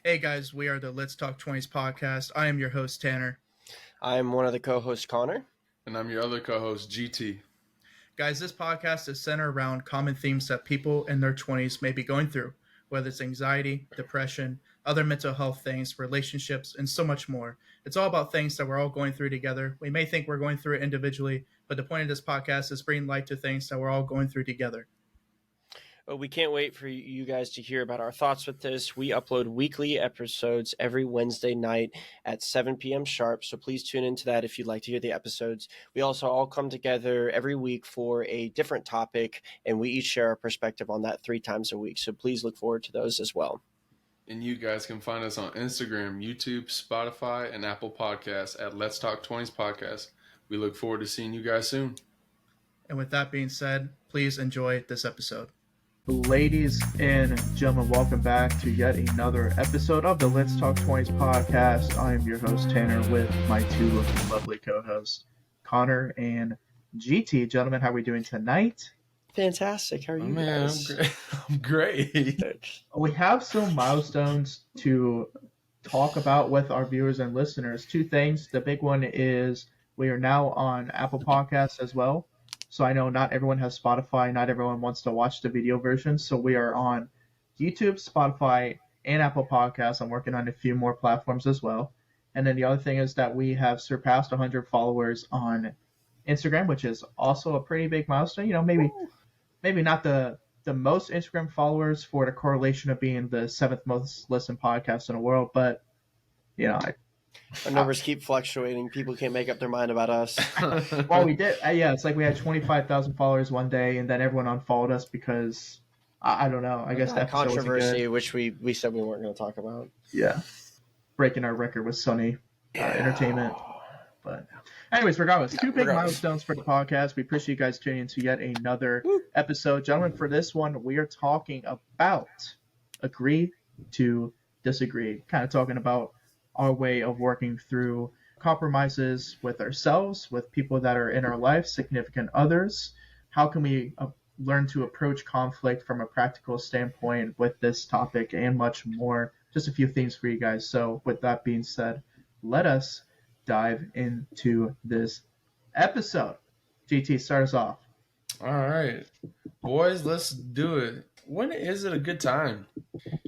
Hey guys, we are the Let's Talk 20s podcast. I am your host, Tanner. I'm one of the co-hosts, Connor. And I'm your other co-host, GT. Guys, this podcast is centered around common themes that people in their 20s may be going through, whether it's anxiety, depression, other mental health things, relationships, and so much more. It's all about things that we're all going through together. We may think we're going through it individually, but the point of this podcast is bringing light to things that we're all going through together. We can't wait for you guys to hear about our thoughts with this. We upload weekly episodes every Wednesday night at 7 p.m. sharp, so please tune into that if you'd like to hear the episodes. We also all come together every week for a different topic, and we each share our perspective on that 3 times a week, so please look forward to those as well. And you guys can find us on Instagram, YouTube, Spotify, and Apple Podcasts at Let's Talk 20s Podcast. We look forward to seeing you guys soon. And with that being said, please enjoy this episode. Ladies and gentlemen, welcome back to yet another episode of the Let's Talk 20s podcast. I am your host, Tanner, with my two lovely co-hosts, Connor and GT. Gentlemen, how are we doing tonight? Fantastic. How are you guys? I'm great. We have some milestones to talk about with our viewers and listeners. 2 things. The big one is we are now on Apple Podcasts as well. So I know not everyone has Spotify, not everyone wants to watch the video version. So we are on YouTube, Spotify, and Apple Podcasts. I'm working on a few more platforms as well. And then the other thing is that we have surpassed 100 followers on Instagram, which is also a pretty big milestone. You know, maybe not the most Instagram followers for the correlation of being the 7th most listened podcast in the world, but you know, our numbers keep fluctuating. People can't make up their mind about us. Well, we did. Yeah, it's like we had 25,000 followers one day, and then everyone unfollowed us because I don't know. I guess that controversy, which we said we weren't going to talk about. Yeah, breaking our record with Sony Entertainment. But anyways, regardless, 2 big milestones for the podcast. We appreciate you guys tuning into yet another episode, gentlemen. For this one, we are talking about agree to disagree. Kind of talking about our way of working through compromises with ourselves, with people that are in our life, significant others. How can we learn to approach conflict from a practical standpoint with this topic and much more? Just a few things for you guys. So with that being said, let us dive into this episode. GT, start us off. All right. Boys, let's do it. When is it a good time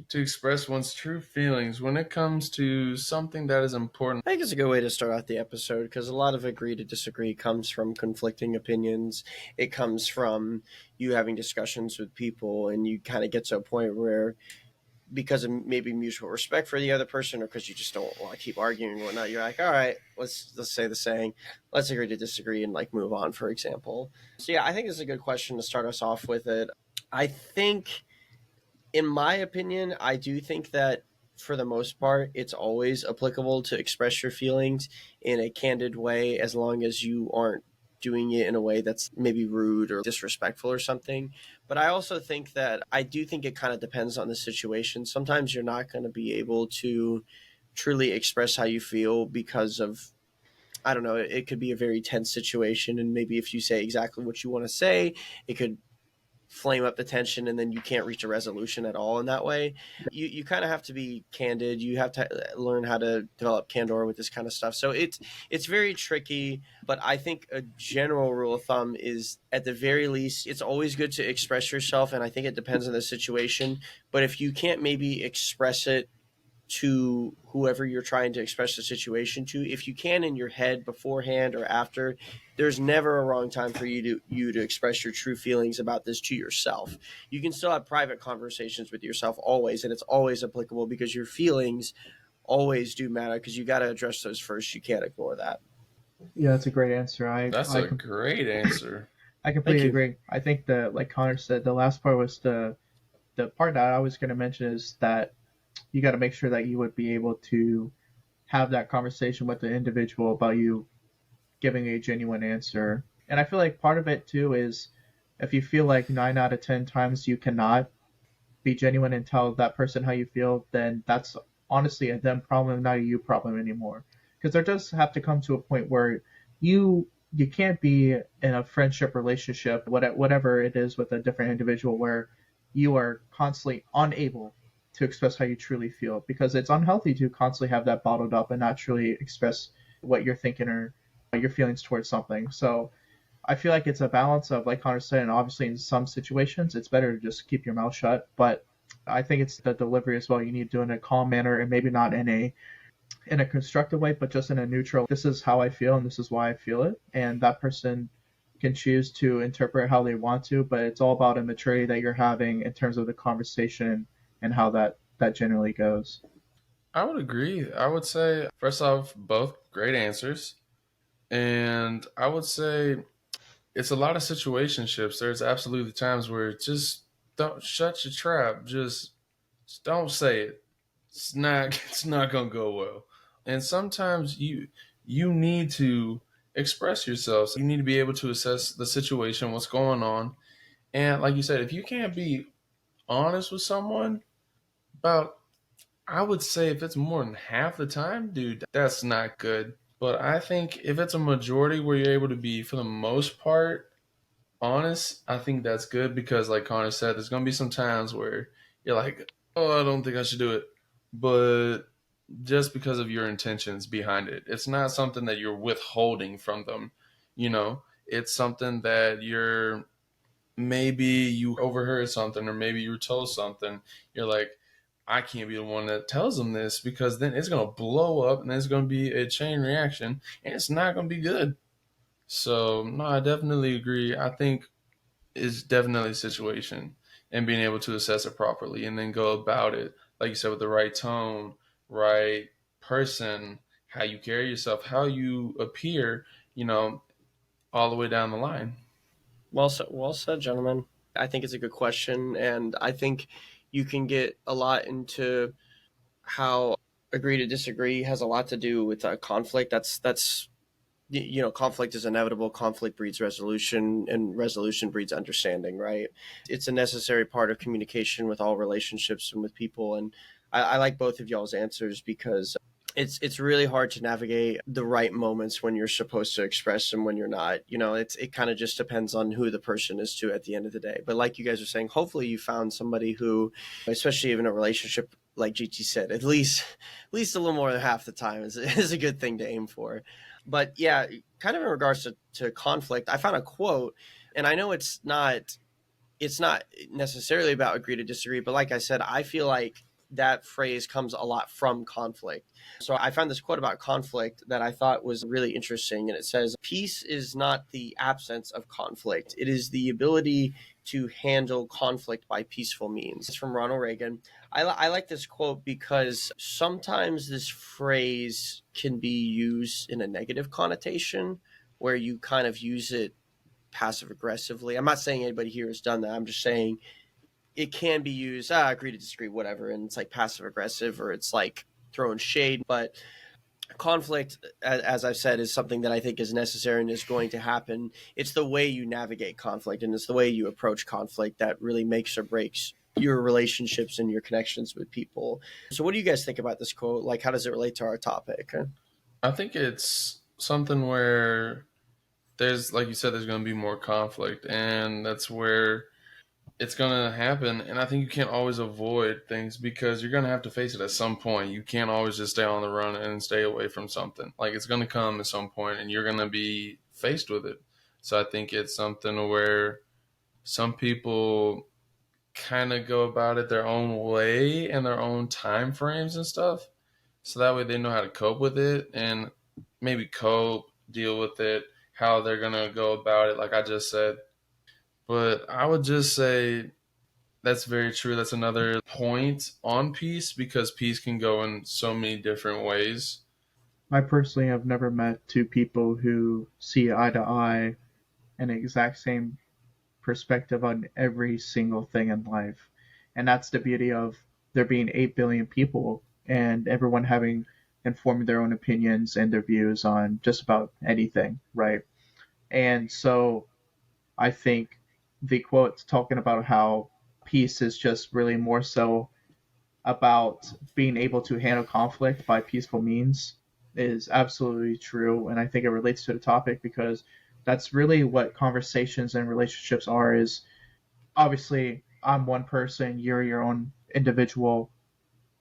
to express one's true feelings when it comes to something that is important? I think it's a good way to start out the episode because a lot of agree to disagree comes from conflicting opinions. It comes from you having discussions with people and you kind of get to a point where because of maybe mutual respect for the other person or because you just don't want to keep arguing and whatnot, you're like, all right, let's say the saying, let's agree to disagree and like move on, for example. So yeah, I think it's a good question to start us off with it. I think, in my opinion, I do think that for the most part, it's always applicable to express your feelings in a candid way as long as you aren't doing it in a way that's maybe rude or disrespectful or something. But I also think that I do think it kind of depends on the situation. Sometimes you're not going to be able to truly express how you feel because of, I don't know, it could be a very tense situation. And maybe if you say exactly what you want to say, it could flame up the tension and then you can't reach a resolution at all in that way. You kind of have to be candid. You have to learn how to develop candor with this kind of stuff. So it's very tricky, but I think a general rule of thumb is at the very least, it's always good to express yourself. And I think it depends on the situation, but if you can't maybe express it to whoever you're trying to express the situation to, if you can in your head beforehand or after, there's never a wrong time for you to express your true feelings about this to yourself. You can still have private conversations with yourself always, and it's always applicable because your feelings always do matter because you got to address those first. You can't ignore that. Yeah, that's a great answer. That's a great answer. I completely agree. I think that, like Connor said, the last part was the part that I was going to mention is that you got to make sure that you would be able to have that conversation with the individual about you giving a genuine answer. And I feel like part of it too is if you feel like 9 out of 10 times you cannot be genuine and tell that person how you feel, then that's honestly a them problem, not a you problem anymore. Because there does have to come to a point where you can't be in a friendship relationship, whatever it is, with a different individual where you are constantly unable to express how you truly feel, because it's unhealthy to constantly have that bottled up and not truly express what you're thinking or your feelings towards something. So I feel like it's a balance of, like Connor said, and obviously in some situations it's better to just keep your mouth shut. But I think it's the delivery as well. You need to do it in a calm manner, and maybe not in a constructive way, but just in a neutral. This is how I feel, and this is why I feel it, and that person can choose to interpret how they want to. But it's all about a maturity that you're having in terms of the conversation and how that generally goes. I would agree. I would say, first off, both great answers. And I would say it's a lot of situationships. There's absolutely times where just don't shut your trap. Just don't say it. It's not it's not gonna go well. And sometimes you need to express yourself. So you need to be able to assess the situation, what's going on. And like you said, if you can't be honest with someone about, I would say if it's more than half the time, dude, that's not good. But I think if it's a majority where you're able to be, for the most part, honest, I think that's good because, like Connor said, there's going to be some times where you're like, oh, I don't think I should do it. But just because of your intentions behind it, it's not something that you're withholding from them. It's something that maybe you overheard something or maybe you were told something. You're like, I can't be the one that tells them this because then it's going to blow up and there's going to be a chain reaction and it's not going to be good. So, no, I definitely agree. I think it's definitely a situation and being able to assess it properly and then go about it, like you said, with the right tone, right person, how you carry yourself, how you appear, all the way down the line. Well said, gentlemen. I think it's a good question, and I think you can get a lot into how agree to disagree has a lot to do with conflict. That's conflict is inevitable. Conflict breeds resolution, and resolution breeds understanding. Right? It's a necessary part of communication with all relationships and with people. And I like both of y'all's answers because it's really hard to navigate the right moments when you're supposed to express and when you're not. It kind of just depends on who the person is to at the end of the day. But like you guys are saying, hopefully you found somebody who, especially in a relationship, like GT said, at least a little more than half the time is a good thing to aim for. But yeah, kind of in regards to conflict, I found a quote, and I know it's not necessarily about agree to disagree, but like I said, I feel like that phrase comes a lot from conflict. So I found this quote about conflict that I thought was really interesting. And it says, peace is not the absence of conflict. It is the ability to handle conflict by peaceful means. It's from Ronald Reagan. I like this quote because sometimes this phrase can be used in a negative connotation where you kind of use it passive aggressively. I'm not saying anybody here has done that. I'm just saying it can be used, agree to disagree, whatever, and it's like passive aggressive or it's like throwing shade. But conflict, as I've said, is something that I think is necessary and is going to happen. It's the way you navigate conflict and it's the way you approach conflict that really makes or breaks your relationships and your connections with people. So what do you guys think about this quote? Like, how does it relate to our topic? I think it's something where there's, like you said, there's going to be more conflict, and that's where it's going to happen. And I think you can't always avoid things because you're going to have to face it at some point. You can't always just stay on the run and stay away from something. Like, it's going to come at some point and you're going to be faced with it. So I think it's something where some people kind of go about it their own way and their own time frames and stuff. So that way they know how to cope with it and maybe deal with it, how they're going to go about it, like I just said. But I would just say that's very true. That's another point on peace because peace can go in so many different ways. I personally have never met two people who see eye to eye an exact same perspective on every single thing in life. And that's the beauty of there being 8 billion people and everyone having informed their own opinions and their views on just about anything, right? And so I think the quote's talking about how peace is just really more so about being able to handle conflict by peaceful means is absolutely true. And I think it relates to the topic because that's really what conversations and relationships are. Is obviously I'm one person, you're your own individual,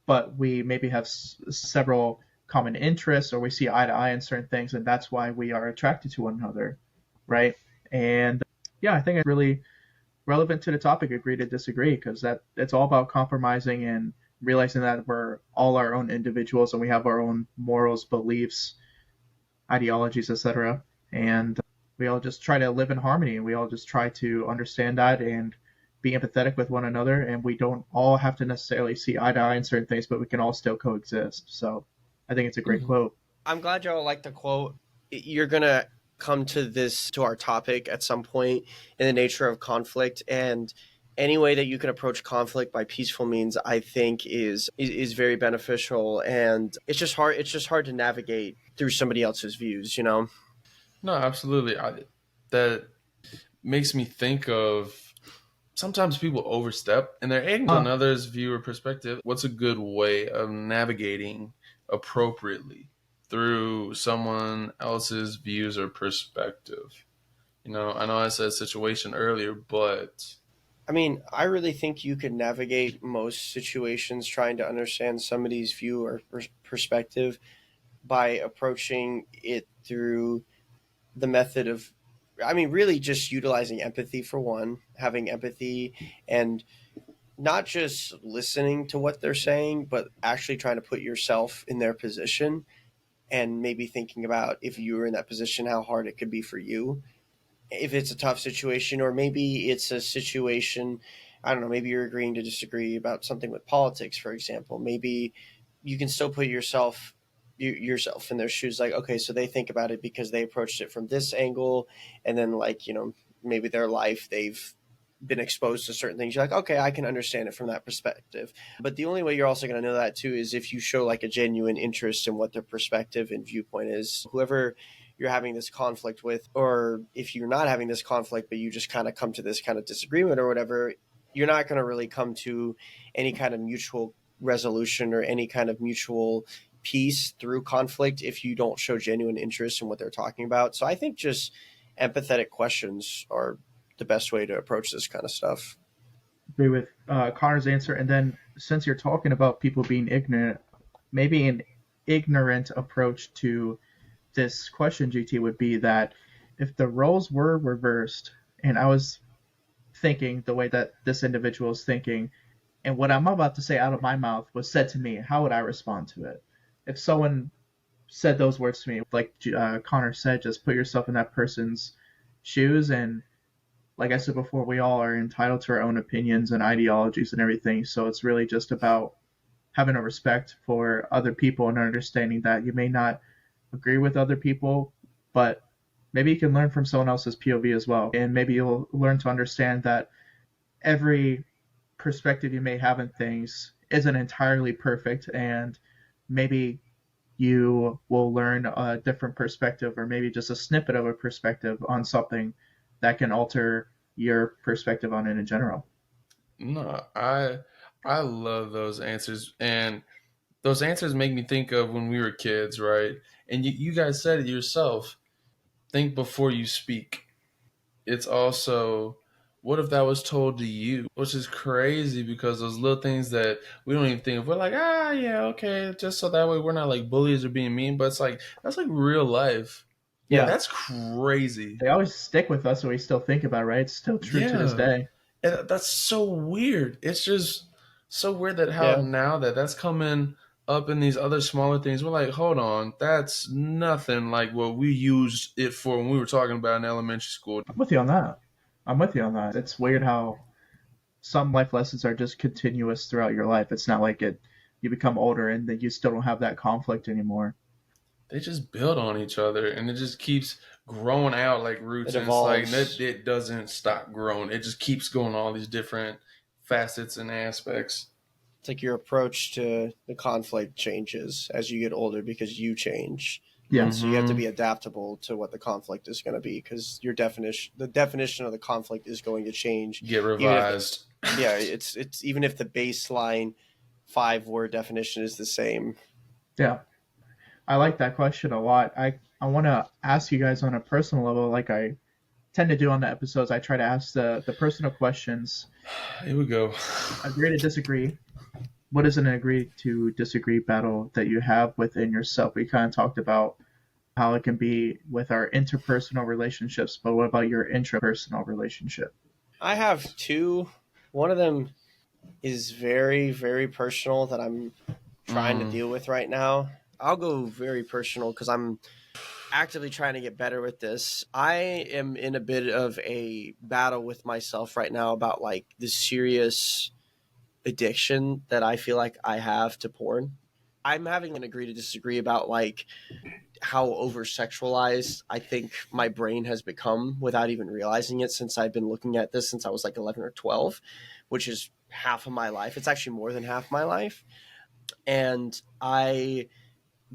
but we maybe have several common interests, or we see eye to eye in certain things, and that's why we are attracted to one another, right? And yeah, I think it's really relevant to the topic, agree to disagree, because that it's all about compromising and realizing that we're all our own individuals and we have our own morals, beliefs, ideologies, etc. And we all just try to live in harmony, and we all just try to understand that and be empathetic with one another. And we don't all have to necessarily see eye to eye in certain things, but we can all still coexist. So I think it's a great quote. I'm glad y'all like the quote. You're going to come to our topic at some point in the nature of conflict, and any way that you can approach conflict by peaceful means, I think is very beneficial. And it's just hard to navigate through somebody else's views, you know? No, absolutely. That makes me think of sometimes people overstep and they're ignorant on others' view or perspective. What's a good way of navigating appropriately through someone else's views or perspective? You know, I know I said situation earlier, but I mean, I really think you could navigate most situations trying to understand somebody's view or perspective by approaching it through the method of, I mean, really just utilizing empathy for one, having empathy and not just listening to what they're saying, but actually trying to put yourself in their position and maybe thinking about if you were in that position, how hard it could be for you. If it's a tough situation, or maybe it's a situation, I don't know, maybe you're agreeing to disagree about something with politics, for example. Maybe you can still put yourself in their shoes, like, okay, so they think about it because they approached it from this angle, and then, like, you know, maybe their life, they've been exposed to certain things. You're like, okay, I can understand it from that perspective. But the only way you're also going to know that too is if you show like a genuine interest in what their perspective and viewpoint is. Whoever you're having this conflict with, or if you're not having this conflict, but you just kind of come to this kind of disagreement or whatever, you're not going to really come to any kind of mutual resolution or any kind of mutual peace through conflict if you don't show genuine interest in what they're talking about. So I think just empathetic questions are the best way to approach this kind of stuff. Agree with Connor's answer. And then, since you're talking about people being ignorant, maybe an ignorant approach to this question, GT, would be that if the roles were reversed and I was thinking the way that this individual is thinking, and what I'm about to say out of my mouth was said to me, how would I respond to it? If someone said those words to me, like Connor said, just put yourself in that person's shoes. And like I said before, we all are entitled to our own opinions and ideologies and everything. So it's really just about having a respect for other people and understanding that you may not agree with other people, but maybe you can learn from someone else's POV as well. And maybe you'll learn to understand that every perspective you may have in things isn't entirely perfect, and maybe you will learn a different perspective, or maybe just a snippet of a perspective on something that can alter your perspective on it in general. No, I love those answers, and those answers make me think of when we were kids, right? And you guys said it yourself. Think before you speak. It's also, what if that was told to you? Which is crazy, because those little things that we don't even think of, we're like, yeah, okay, just so that way we're not like bullies or being mean. But it's like, that's like real life. Yeah, that's crazy. They always stick with us, and we still think about it, right? It's still true to this day. And that's so weird. It's just so weird that how now that's coming up in these other smaller things, we're like, hold on, that's nothing like what we used it for when we were talking about in elementary school. I'm with you on that. It's weird how some life lessons are just continuous throughout your life. It's not like you become older and then you still don't have that conflict anymore. They just build on each other, and it just keeps growing out like roots. And it's like it doesn't stop growing. It just keeps going all these different facets and aspects. It's like your approach to the conflict changes as you get older because you change. Yeah. So you have to be adaptable to what the conflict is going to be, because the definition of the conflict is going to change. Get revised. It's even if the baseline 5-word definition is the same. Yeah. I like that question a lot. I want to ask you guys on a personal level, like I tend to do on the episodes. I try to ask the personal questions. Here we go. Agree to disagree. what is an agree to disagree battle that you have within yourself? We kind of talked about how it can be with our interpersonal relationships, but what about your intrapersonal relationship? I have two. One of them is very, very personal that I'm trying to Mm, deal with right now. I'll go very personal because I'm actively trying to get better with this. I am in a bit of a battle with myself right now about like the serious addiction that I feel like I have to porn. I'm having an agree to disagree about like how over sexualized I think my brain has become without even realizing it since I've been looking at this since I was like 11 or 12, which is half of my life. It's actually more than half my life. And I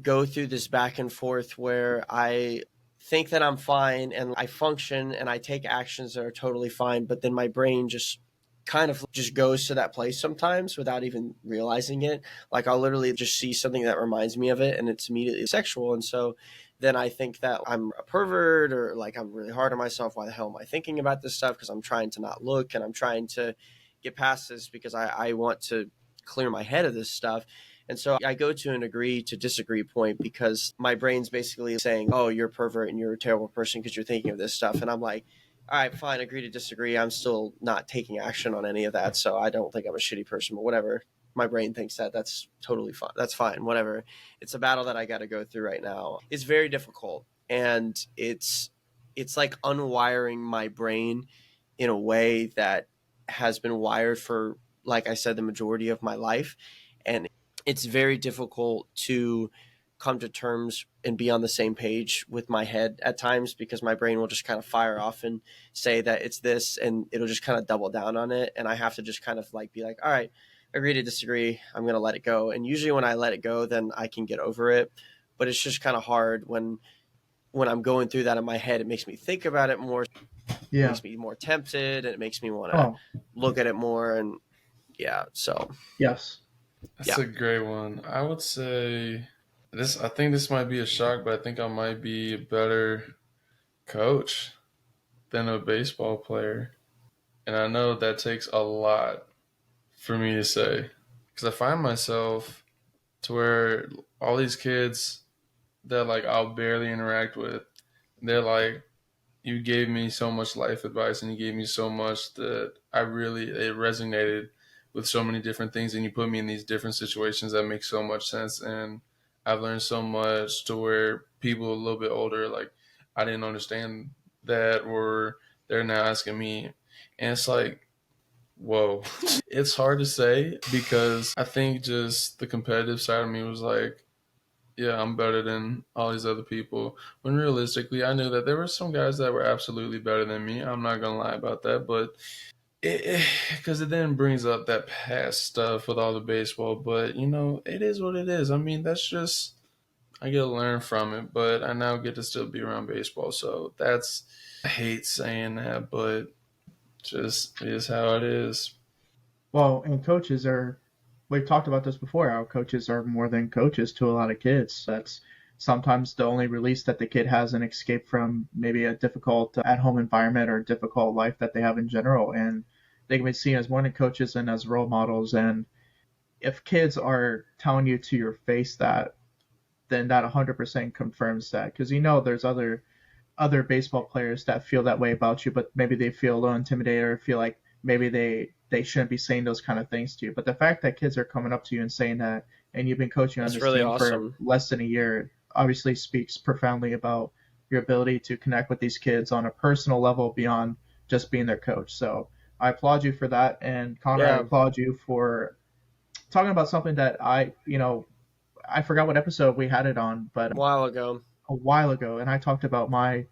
go through this back and forth where I think that I'm fine and I function and I take actions that are totally fine, but then my brain just kind of just goes to that place sometimes without even realizing it. Like I'll literally just see something that reminds me of it and it's immediately sexual. And so then I think that I'm a pervert or like I'm really hard on myself. Why the hell am I thinking about this stuff? Because I'm trying to not look and I'm trying to get past this because I want to clear my head of this stuff. And so I go to an agree to disagree point because my brain's basically saying, oh, you're a pervert and you're a terrible person because you're thinking of this stuff. And I'm like, all right, fine, agree to disagree. I'm still not taking action on any of that. So I don't think I'm a shitty person, but whatever. My brain thinks that that's totally fine. That's fine. Whatever. It's a battle that I got to go through right now. It's very difficult. And it's like unwiring my brain in a way that has been wired for, like I said, the majority of my life. And it's very difficult to come to terms and be on the same page with my head at times because my brain will just kind of fire off and say that it's this and it'll just kind of double down on it. And I have to just kind of like be like, all right, agree to disagree. I'm going to let it go. And usually when I let it go, then I can get over it. But it's just kind of hard when I'm going through that in my head. It makes me think about it more. It Yeah. makes me more tempted and it makes me want to Oh, look at it more. And yeah, so yes. that's yeah. a great one. I would say this. I think this might be a shock, but I think I might be a better coach than a baseball player, and I know that takes a lot for me to say because I find myself to where all these kids that like I'll barely interact with, they're like, you gave me so much life advice and you gave me so much that it resonated with so many different things, and you put me in these different situations that make so much sense, and I've learned so much to where people a little bit older, like I didn't understand that, or they're now asking me, and it's like, whoa. It's hard to say because I think just the competitive side of me was like, yeah, I'm better than all these other people. When realistically, I knew that there were some guys that were absolutely better than me. I'm not gonna lie about that, but because it then brings up that past stuff with all the baseball. But it is what it is. I mean, that's just I get to learn from it, but I now get to still be around baseball. So that's I hate saying that, but just is how it is. Well, and coaches are, we've talked about this before, how coaches are more than coaches to a lot of kids. That's sometimes the only release that the kid has an escape from maybe a difficult at home environment or difficult life that they have in general. And they can be seen as more than coaches and as role models. And if kids are telling you to your face that, then that 100% confirms that. Because there's other baseball players that feel that way about you, but maybe they feel a little intimidated or feel like maybe they shouldn't be saying those kind of things to you. But the fact that kids are coming up to you and saying that, and you've been coaching on That's this really team for awesome. less than a year, obviously speaks profoundly about your ability to connect with these kids on a personal level beyond just being their coach. So I applaud you for that, and Connor, I Yeah, applaud you for talking about something that I forgot what episode we had it on, but a while ago. a while ago, and I talked about my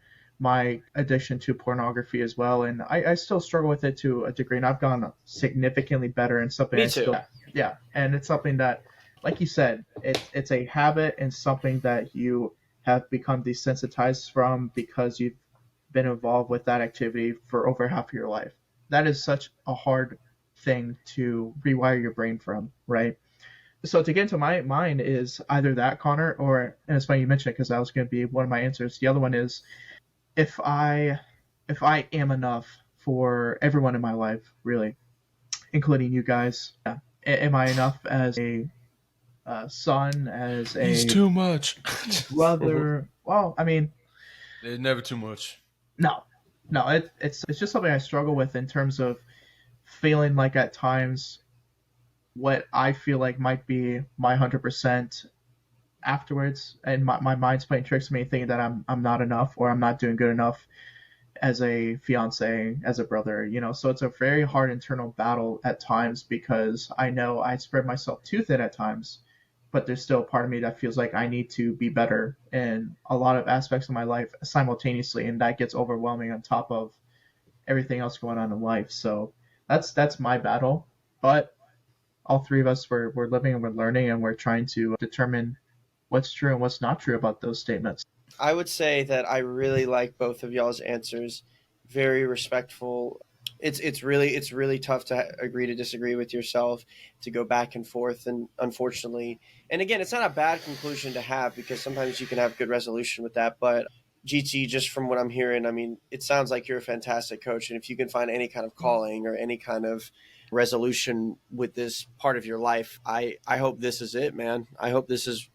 addiction to pornography as well, and I still struggle with it to a degree, and I've gone significantly better, and something Me I too. still, yeah, and it's something that, like you said, it's a habit and something that you have become desensitized from because you've been involved with that activity for over half of your life. That is such a hard thing to rewire your brain from, right? So to get into my mind is either that, Connor, or, and it's funny you mentioned it because that was going to be one of my answers. The other one is if I if I am enough for everyone in my life, really, including you guys. Yeah. am I enough as a son, as He's a too much. brother? Well, I mean, It's never too much. no, no, it's just something I struggle with in terms of feeling like at times what I feel like might be my 100% afterwards, and my mind's playing tricks on me, thinking that I'm not enough or I'm not doing good enough as a fiance, as a brother, you know. So it's a very hard internal battle at times because I know I spread myself too thin at times, but there's still a part of me that feels like I need to be better in a lot of aspects of my life simultaneously, and that gets overwhelming on top of everything else going on in life. So that's my battle. But all three of us we're living and we're learning and we're trying to determine what's true and what's not true about those statements. I would say that I really like both of y'all's answers. Very respectful. It's really tough to agree to disagree with yourself, to go back and forth, and unfortunately, and again, it's not a bad conclusion to have because sometimes you can have good resolution with that. But GT, just from what I'm hearing, I mean, it sounds like you're a fantastic coach, and if you can find any kind of calling or any kind of resolution with this part of your life, I hope this is it, man. I hope this is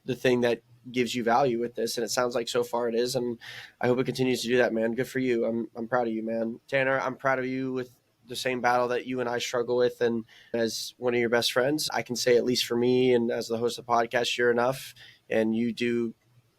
the thing that gives you value with this, and it sounds like so far it is, and I hope it continues to do that, man. Good for you. I'm proud of you, man. Tanner, I'm proud of you with the same battle that you and I struggle with, and as one of your best friends, I can say, at least for me and as the host of the podcast, you're enough, and you do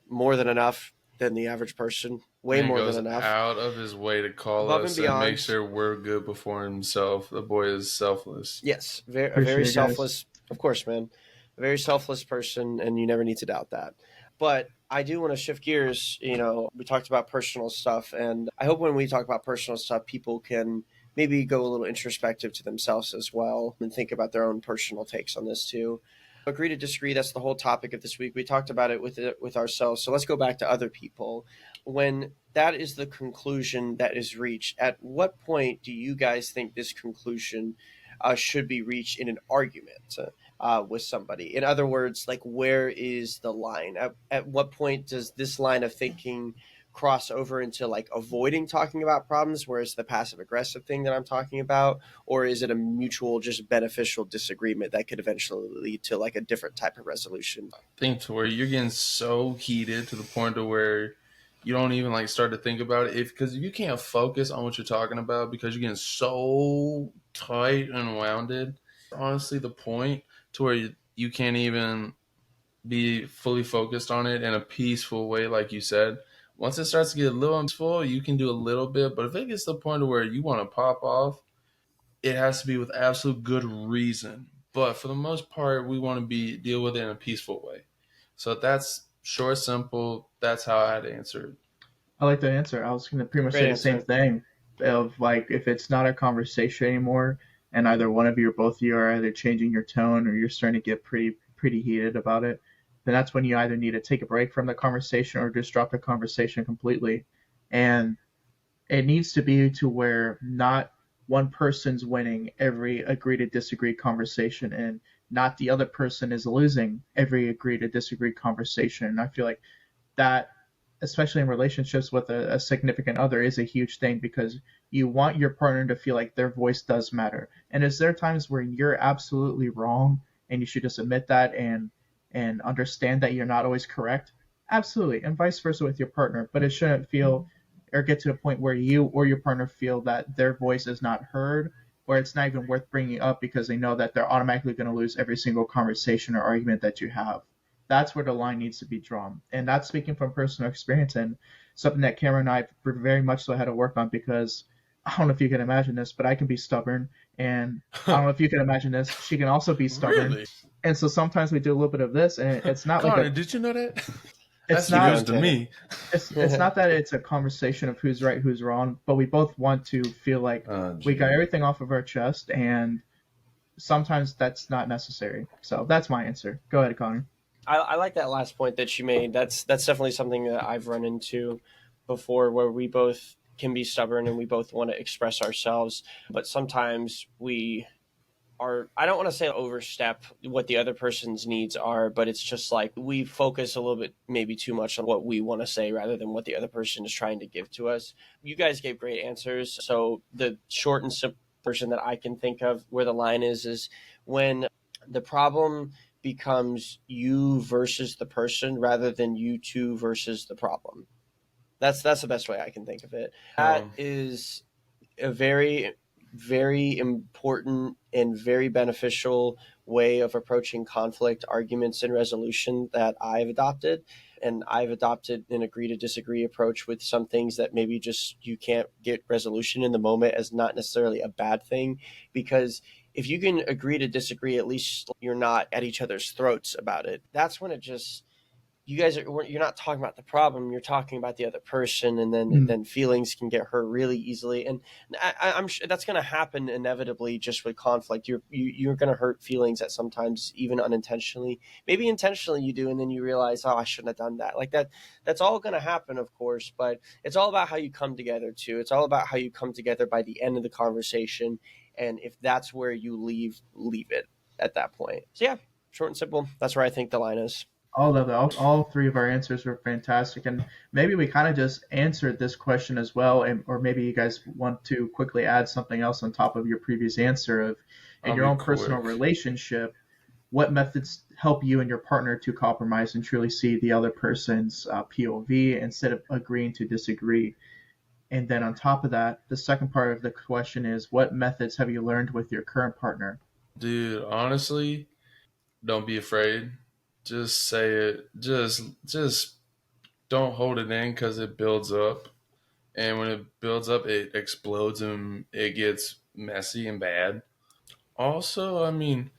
more than enough than the average person, way Man more goes than enough, out of his way to call above and us and make beyond. sure we're good before himself. The boy is selfless. Yes, a very Appreciate it, guys. selfless, of course, man. A very selfless person, and you never need to doubt that. But I do want to shift gears. You know, we talked about personal stuff, and I hope when we talk about personal stuff, people can maybe go a little introspective to themselves as well and think about their own personal takes on this too. Agree to disagree. That's the whole topic of this week. We talked about it with ourselves. So let's go back to other people. When that is the conclusion that is reached, at what point do you guys think this conclusion should be reached in an argument with somebody? In other words, like, where is the line? At what point does this line of thinking cross over into like avoiding talking about problems, where it's the passive aggressive thing that I'm talking about? Or is it a mutual, just beneficial disagreement that could eventually lead to like a different type of resolution? Think to where you're getting so heated to the point to where you don't even like start to think about it, if because you can't focus on what you're talking about because you're getting so tight and wounded. Honestly, the point to where you can't even be fully focused on it in a peaceful way, like you said. Once it starts to get a little peaceful, you can do a little bit, but if it gets to the point where you want to pop off, it has to be with absolute good reason. But for the most part, we want to deal with it in a peaceful way. So that's short, simple. That's how I'd answer it. I like that answer. I was going to pretty much Great say the same answer. thing of like if it's not a conversation anymore and either one of you or both of you are either changing your tone or you're starting to get pretty heated about it, then that's when you either need to take a break from the conversation or just drop the conversation completely. And it needs to be to where not one person's winning every agree to disagree conversation and not the other person is losing every agree to disagree conversation. And I feel like that, especially in relationships with a significant other, is a huge thing because you want your partner to feel like their voice does matter. And is there times where you're absolutely wrong and you should just admit that and understand that you're not always correct? Absolutely, and vice versa with your partner. But it shouldn't feel or get to the point where you or your partner feel that their voice is not heard or it's not even worth bringing up because they know that they're automatically going to lose every single conversation or argument that you have. That's where the line needs to be drawn. And that's speaking from personal experience and something that Cameron and I very much so had to work on because I don't know if you can imagine this, but I can be stubborn. And I don't know if you can imagine this. She can also be stubborn. Really? And so sometimes we do a little bit of this, and it's not like Connor, a, did you know that? it's That's not, news to me. it's not that it's a conversation of who's right, who's wrong, but we both want to feel like we got everything off of our chest, and sometimes that's not necessary. So that's my answer. Go ahead, Connor. I like that last point that you made. That's definitely something that I've run into before, where we both can be stubborn and we both want to express ourselves, but sometimes we are, I don't want to say overstep what the other person's needs are, but it's just like we focus a little bit maybe too much on what we want to say rather than what the other person is trying to give to us. You guys gave great answers. So the short and simple version that I can think of where the line is when the problem becomes you versus the person rather than you two versus the problem. That's the best way I can think of it. That is a very, very important and very beneficial way of approaching conflict, arguments, and resolution that I've adopted. And I've adopted an agree to disagree approach with some things that maybe just you can't get resolution in the moment as not necessarily a bad thing, because if you can agree to disagree, at least you're not at each other's throats about it. That's when it just, you're not talking about the problem, you're talking about the other person, and then feelings can get hurt really easily. And I'm sure that's going to happen inevitably just with conflict. You're going to hurt feelings at sometimes, even unintentionally. Maybe intentionally you do, and then you realize, oh, I shouldn't have done that. Like that's all going to happen, of course, but it's all about how you come together too. It's all about how you come together by the end of the conversation. And if that's where you leave it at that point. So yeah, short and simple. That's where I think the line is. All three of our answers were fantastic, and maybe we kind of just answered this question as well, or maybe you guys want to quickly add something else on top of your previous answer of, in your own personal relationship, what methods help you and your partner to compromise and truly see the other person's POV instead of agreeing to disagree. And then on top of that, the second part of the question is, what methods have you learned with your current partner? Dude, honestly, don't be afraid. Just say it. Just don't hold it in, because it builds up. And when it builds up, it explodes and it gets messy and bad. Also, I mean,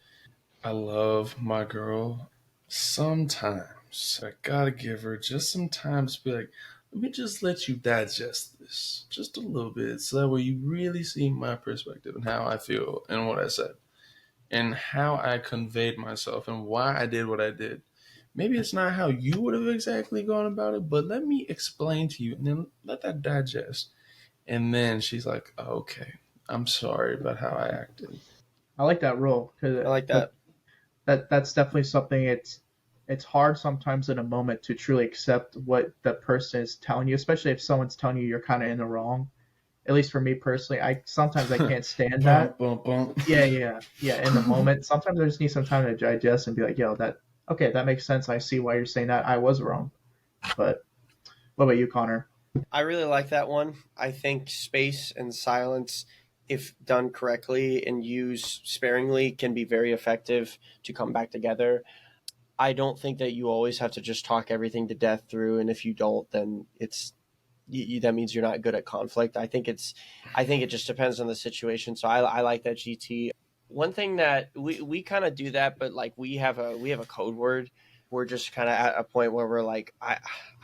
I love my girl. Sometimes I gotta give her just some time to be like, let me just let you digest this just a little bit, so that way you really see my perspective and how I feel and what I said and how I conveyed myself and why I did what I did. Maybe it's not how you would have exactly gone about it, but let me explain to you, and then let that digest. And then she's like, oh, okay, I'm sorry about how I acted. I like that rule. I like that. That's definitely something. It's hard sometimes in a moment to truly accept what the person is telling you, especially if someone's telling you you're kind of in the wrong. At least for me personally, I can't stand that. Yeah. In the moment, sometimes I just need some time to digest and be like, yo, that makes sense. I see why you're saying that. I was wrong. But what about you, Connor? I really like that one. I think space and silence, if done correctly and used sparingly, can be very effective to come back together. I don't think that you always have to just talk everything to death through, and if you don't, then that means you're not good at conflict. I think it just depends on the situation. So I like that, GT. One thing that we kind of do that, but like we have a code word. We're just kind of at a point where we're like, I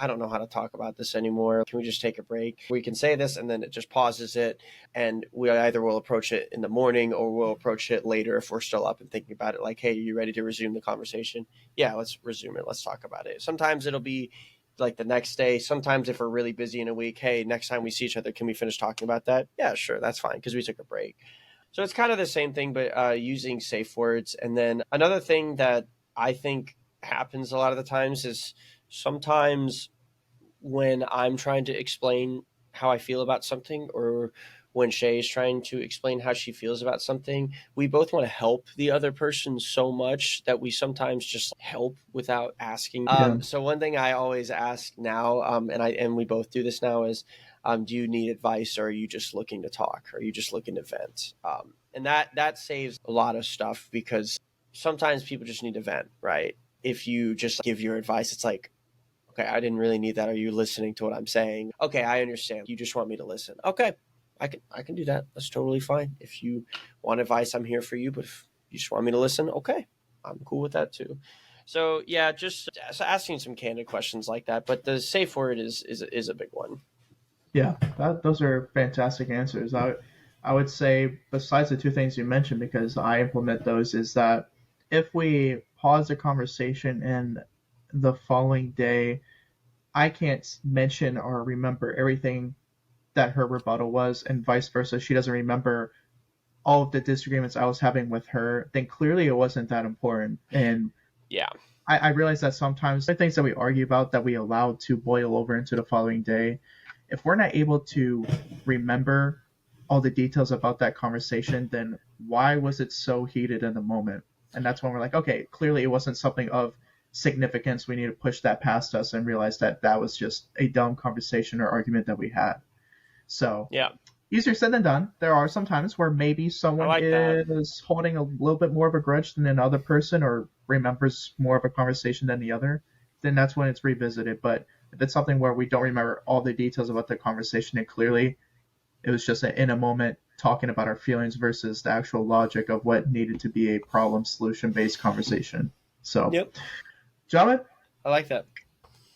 don't know how to talk about this anymore. Can we just take a break? We can say this, and then it just pauses it, and we either will approach it in the morning or we'll approach it later if we're still up and thinking about it. Like, hey, are you ready to resume the conversation? Yeah, let's resume it. Let's talk about it. Sometimes it'll be like the next day. Sometimes if we're really busy in a week, hey, next time we see each other, can we finish talking about that? Yeah, sure, that's fine, because we took a break. So it's kind of the same thing, but using safe words. And then another thing that I think happens a lot of the times is sometimes when I'm trying to explain how I feel about something, or when Shay is trying to explain how she feels about something, we both want to help the other person so much that we sometimes just help without asking. So one thing I always ask now, and we both do this now, is do you need advice, or are you just looking to talk? Are you just looking to vent? And that saves a lot of stuff, because sometimes people just need to vent, right? If you just give your advice, it's like, okay, I didn't really need that. Are you listening to what I'm saying? Okay, I understand. You just want me to listen. Okay, I can do that. That's totally fine. If you want advice, I'm here for you. But if you just want me to listen, okay, I'm cool with that too. So yeah, just asking some candid questions like that. But the safe word is a big one. Yeah, those are fantastic answers. I would say, besides the two things you mentioned, because I implement those, is that if we pause the conversation and the following day I can't mention or remember everything that her rebuttal was, and vice versa, she doesn't remember all of the disagreements I was having with her, then clearly it wasn't that important. And yeah, I realize that sometimes the things that we argue about that we allow to boil over into the following day, if we're not able to remember all the details about that conversation, then why was it so heated in the moment? And that's when we're like, okay, clearly it wasn't something of significance. We need to push that past us and realize that that was just a dumb conversation or argument that we had. So Yeah. easier said than done. There are some times where maybe someone is holding a little bit more of a grudge than another person or remembers more of a conversation than the other. Then that's when it's revisited. But if it's something where we don't remember all the details about the conversation and clearly it was just in a moment talking about our feelings versus the actual logic of what needed to be a problem solution based conversation. So, Yep. Gentlemen, I like that.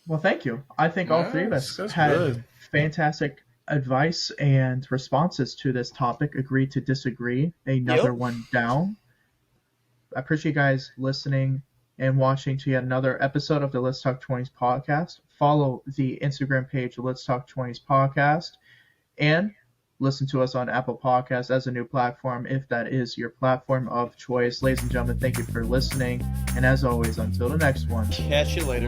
well, thank you. I think all three of us that's had good. fantastic advice and responses to this topic. Agree to disagree. Another one down. I appreciate you guys listening and watching to yet another episode of the Let's Talk 20s podcast. Follow the Instagram page, Let's Talk 20s podcast, and listen to us on Apple Podcasts as a new platform if that is your platform of choice. Ladies and gentlemen, thank you for listening. And as always, until the next one. Catch you later.